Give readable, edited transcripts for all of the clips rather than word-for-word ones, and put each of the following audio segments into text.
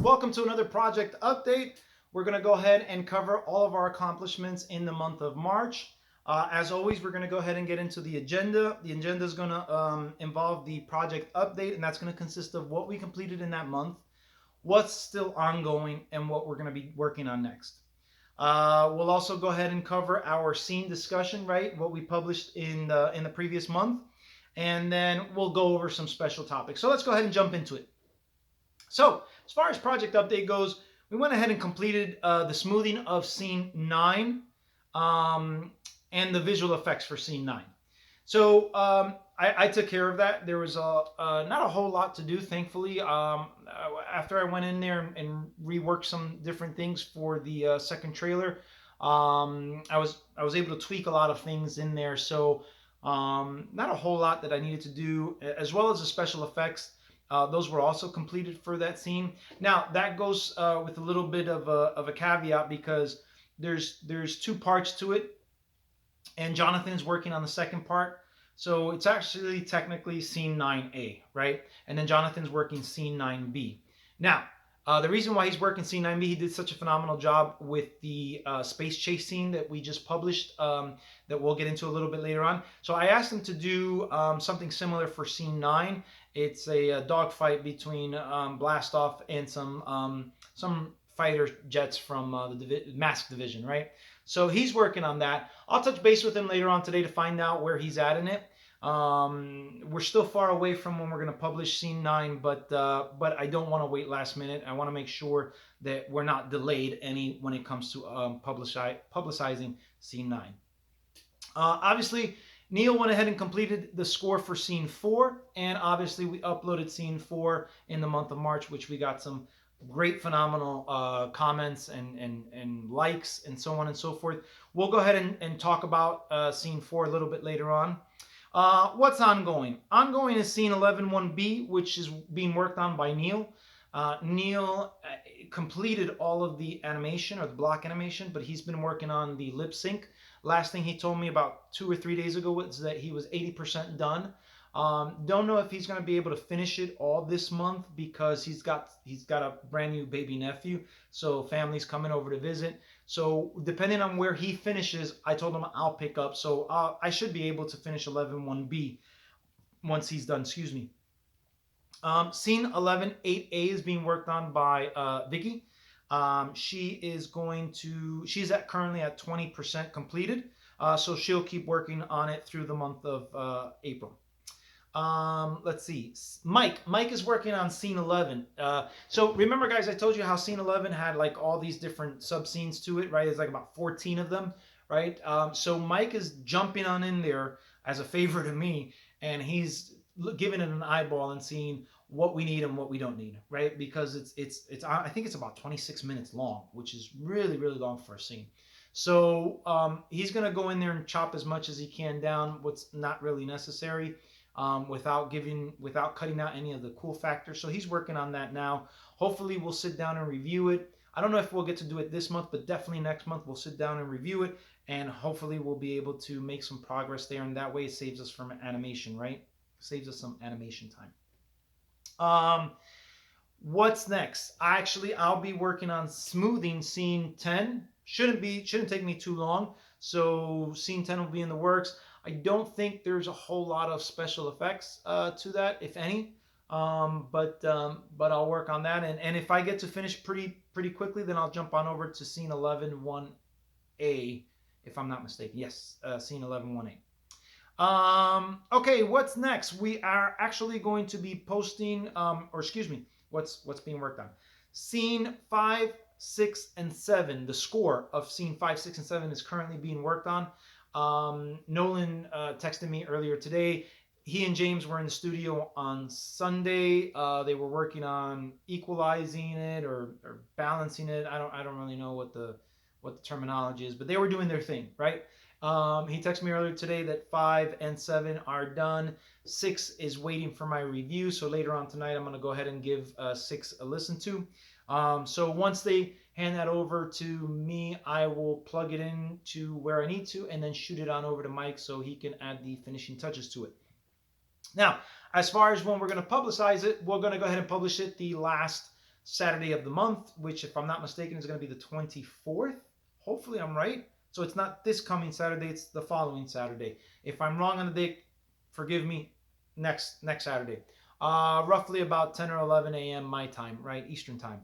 Welcome to another project update. We're going to go ahead and cover all of our accomplishments in the month of March. As always, we're going to go ahead and get into the agenda. The agenda is going to involve the project update, and that's going to consist of what we completed in that month, what's still ongoing, and what we're going to be working on next. We'll also go ahead and cover our scene discussion, right? What we published in the previous month, and then we'll go over some special topics. So let's go ahead and jump into it. So as far as project update goes, we went ahead and completed the smoothing of scene 9 and the visual effects for scene 9. So I took care of that. There was not a whole lot to do, thankfully. After I went in there and reworked some different things for the second trailer, I was able to tweak a lot of things in there. So not a whole lot that I needed to do, as well as the special effects. Those were also completed for that scene. Now that goes with a little bit of a caveat, because there's two parts to it, and Jonathan's working on the second part. So it's actually technically scene 9A, right? And then Jonathan's working scene 9B. Now, the reason why he's working scene 9B, he did such a phenomenal job with the space chase scene that we just published, that we'll get into a little bit later on. So I asked him to do something similar for scene 9. It's a dogfight between Blastoff and some fighter jets from the Mask Division, right? So he's working on that. I'll touch base with him later on today to find out where he's at in it. We're still far away from when we're going to publish scene 9, but I don't want to wait last minute. I want to make sure that we're not delayed any when it comes to publicizing scene 9. Obviously, Neil went ahead and completed the score for scene 4, and obviously we uploaded scene 4 in the month of March, which we got some great phenomenal comments and likes and so on and so forth. We'll go ahead and talk about scene 4 a little bit later on. What's ongoing? Ongoing is scene 11-1B, which is being worked on by Neil. Neil completed all of the animation, or the block animation, but he's been working on the lip sync. Last thing he told me about 2 or 3 days ago was that he was 80% done. Don't know if he's going to be able to finish it all this month, because he's got a brand new baby nephew, so family's coming over to visit. So depending on where he finishes, I told him I'll pick up. So I should be able to finish 11-1B once he's done. Excuse me. Scene 11-8A is being worked on by Vicky. She's currently at 20% completed, so she'll keep working on it through the month of April. Let's see. Mike is working on scene 11. So remember, guys, I told you how scene 11 had like all these different sub scenes to it, right? It's like about 14 of them, right? So Mike is jumping on in there as a favor to me, and he's giving it an eyeball and seeing what we need and what we don't need, right? Because it's I think it's about 26 minutes long, which is really, really long for a scene. So he's gonna go in there and chop as much as he can down what's not really necessary, without cutting out any of the cool factors. So he's working on that now. Hopefully we'll sit down and review it. I don't know if we'll get to do it this month, but definitely next month we'll sit down and review it, and hopefully we'll be able to make some progress there, and that way it saves us from animation, right? Saves us some animation time. What's next? I'll be working on smoothing scene 10. Shouldn't take me too long. So scene 10 will be in the works. I don't think there's a whole lot of special effects to that, if any. But I'll work on that, and if I get to finish pretty quickly, then I'll jump on over to scene 11-1A, if I'm not mistaken. Yes, scene 11-1A. Okay, what's next? We are actually going to be posting, what's being worked on. Scene 5, 6, and 7. The score of scene 5, 6, and 7 is currently being worked on. Nolan texted me earlier today. He and James were in the studio on Sunday. They were working on equalizing it or balancing it. I don't really know what the terminology is, but they were doing their thing, right? He texted me earlier today that 5 and 7 are done. 6 is waiting for my review, so later on tonight I'm going to go ahead and give 6 a listen to. So once they hand that over to me, I will plug it in to where I need to, and then shoot it on over to Mike so he can add the finishing touches to it. Now, as far as when we're going to publicize it, we're going to go ahead and publish it the last Saturday of the month, which, if I'm not mistaken, is going to be the 24th. Hopefully, I'm right. So it's not this coming Saturday; it's the following Saturday. If I'm wrong on the date, forgive me. Next Saturday, roughly about 10 or 11 a.m. my time, right, Eastern time.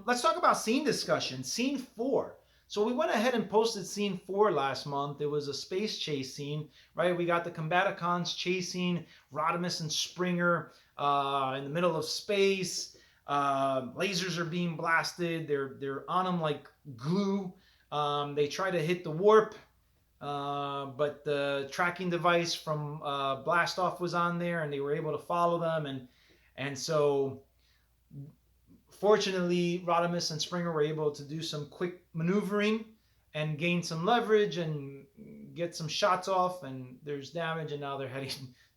Let's talk about scene discussion. Scene 4. So we went ahead and posted scene 4 last month. It was a space chase scene, right? We got the Combaticons chasing Rodimus and Springer in the middle of space. Lasers are being blasted. They're on them like glue. They try to hit the warp, but the tracking device from Blastoff was on there, and they were able to follow them, and so fortunately, Rodimus and Springer were able to do some quick maneuvering and gain some leverage and get some shots off, and there's damage, and now they're heading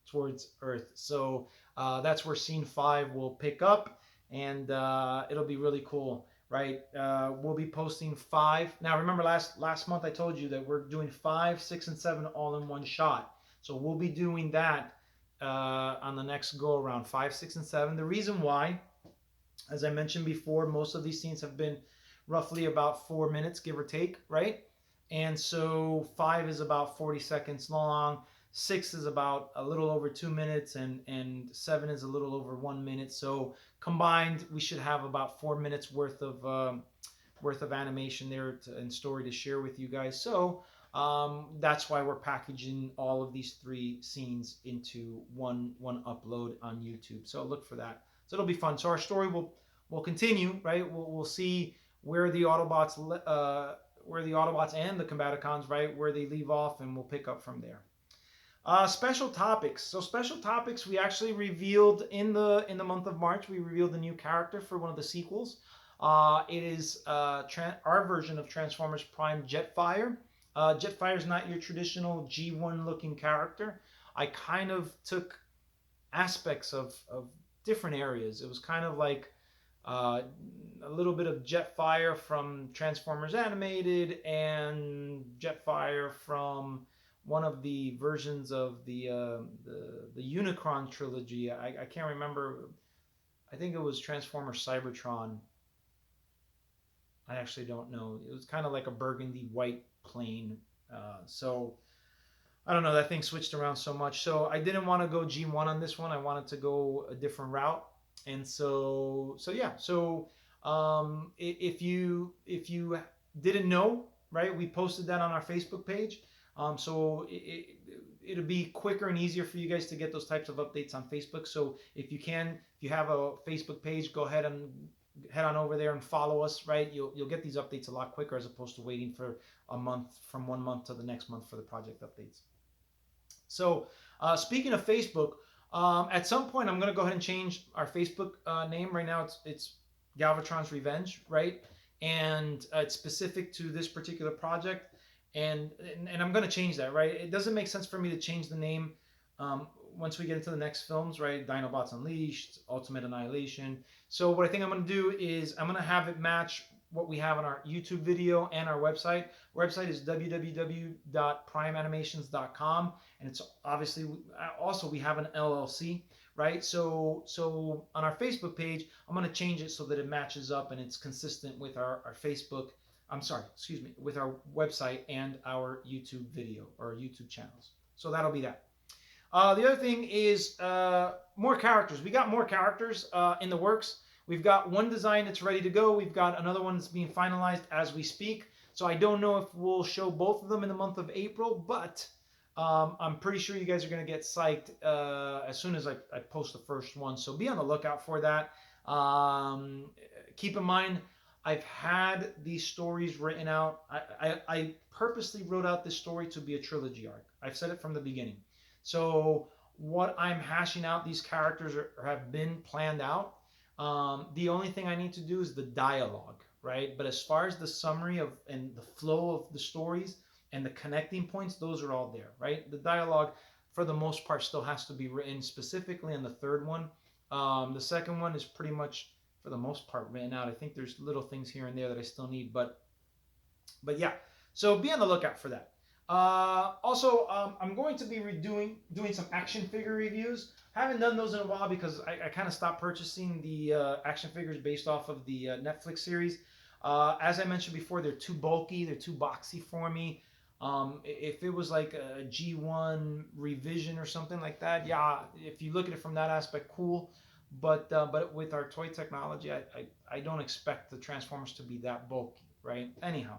towards Earth. So that's where scene 5 will pick up, and it'll be really cool, right? We'll be posting 5. Now, remember last month I told you that we're doing 5, 6, and 7 all in one shot. So we'll be doing that on the next go around, 5, 6, and 7. The reason why, as I mentioned before, most of these scenes have been roughly about 4 minutes, give or take, right? And so 5 is about 40 seconds long, 6 is about a little over 2 minutes, and 7 is a little over 1 minute. So combined, we should have about 4 minutes worth of animation there and story to share with you guys. So that's why we're packaging all of these 3 scenes into one upload on YouTube. So look for that. So it'll be fun. So our story will continue, right? We'll see where the Autobots and the Combaticons, right, where they leave off, and we'll pick up from there. Special topics. So special topics, we actually revealed in the month of March. We revealed a new character for one of the sequels. It is our version of Transformers Prime Jetfire. Jetfire is not your traditional G1 looking character. I kind of took aspects of different areas. It was kind of like a little bit of Jetfire from Transformers Animated and Jetfire from one of the versions of the Unicron trilogy. I can't remember. I think it was Transformers Cybertron. I actually don't know. It was kind of like a burgundy white plane. So I don't know, that thing switched around so much. So I didn't want to go G1 on this one. I wanted to go a different route. And so yeah. So if you didn't know, right, we posted that on our Facebook page. So it'll be quicker and easier for you guys to get those types of updates on Facebook. So if you have a Facebook page, go ahead and head on over there and follow us, right? You'll get these updates a lot quicker as opposed to waiting for a month, from 1 month to the next month for the project updates. So speaking of Facebook, at some point I'm going to go ahead and change our Facebook name. Right now it's Galvatron's Revenge, right? And it's specific to this particular project. And I'm going to change that, right? It doesn't make sense for me to change the name once we get into the next films, right? Dinobots Unleashed, Ultimate Annihilation. So what I think I'm going to do is I'm going to have it match what we have on our YouTube video and our website. Our website is www.primeanimations.com, and it's obviously also we have an LLC, right? So on our Facebook page, I'm going to change it so that it matches up and it's consistent with our Facebook. With our website and our YouTube video or YouTube channels. So that'll be that. The other thing is more characters. We got more characters in the works. We've got one design that's ready to go. We've got another one that's being finalized as we speak. So I don't know if we'll show both of them in the month of April, but I'm pretty sure you guys are going to get psyched as soon as I post the first one. So be on the lookout for that. Keep in mind, I've had these stories written out. I purposely wrote out this story to be a trilogy arc. I've said it from the beginning. So what I'm hashing out, these characters have been planned out. The only thing I need to do is the dialogue, right? But as far as the summary of and the flow of the stories and the connecting points, those are all there, right? The dialogue, for the most part, still has to be written specifically in the third one. The second one is pretty much, for the most part, written out. I think there's little things here and there that I still need, but yeah. So be on the lookout for that. Also, I'm going to be doing some action figure reviews. Haven't done those in a while because I kind of stopped purchasing the action figures based off of the Netflix series. As I mentioned before, they're too bulky, they're too boxy for me. If it was like a G1 revision or something like that, yeah, if you look at it from that aspect, cool. But with our toy technology, I don't expect the Transformers to be that bulky, right? Anyhow,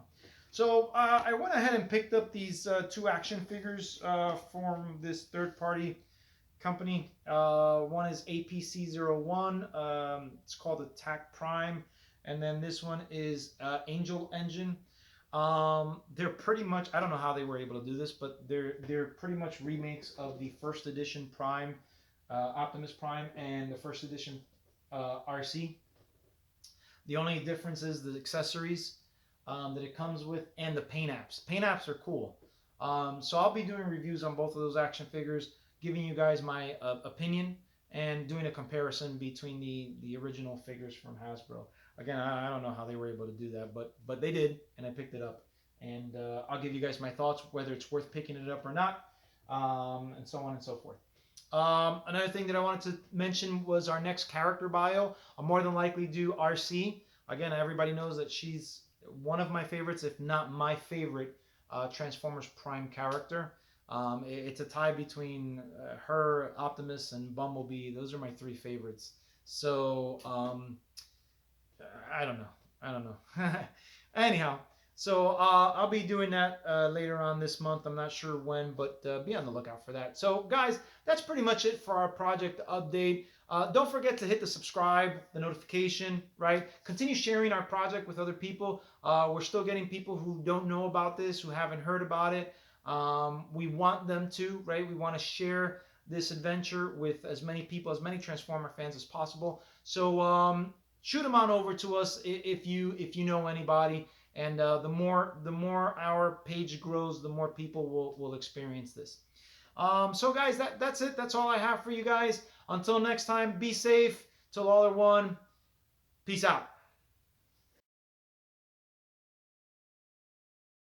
so I went ahead and picked up these two action figures from this third-party company. One is APC-01. It's called Attack Prime, and then this one is Angel Engine. They're pretty much, I don't know how they were able to do this, but they're pretty much remakes of the first edition Prime, Optimus Prime, and the first edition RC. The only difference is the accessories that it comes with and the paint apps. Paint apps are cool. So I'll be doing reviews on both of those action figures, giving you guys my opinion and doing a comparison between the original figures from Hasbro. Again, I don't know how they were able to do that, but they did, and I picked it up. And I'll give you guys my thoughts, whether it's worth picking it up or not, and so on and so forth. Another thing that I wanted to mention was our next character bio. I'll more than likely do RC. Again, everybody knows that she's one of my favorites, if not my favorite, Transformers Prime character. It's a tie between her, Optimus, and Bumblebee. Those are my three favorites. So I don't know. I don't know. Anyhow, so I'll be doing that later on this month. I'm not sure when, but be on the lookout for that. So, guys, that's pretty much it for our project update. Don't forget to hit the subscribe, the notification, right? Continue sharing our project with other people. We're still getting people who don't know about this, who haven't heard about it. We want them to, right? We want to share this adventure with as many people, as many Transformer fans as possible. So shoot them on over to us if you know anybody. And the more our page grows, the more people will experience this. So guys, that's it. That's all I have for you guys. Until next time, be safe. Till all are one. Peace out.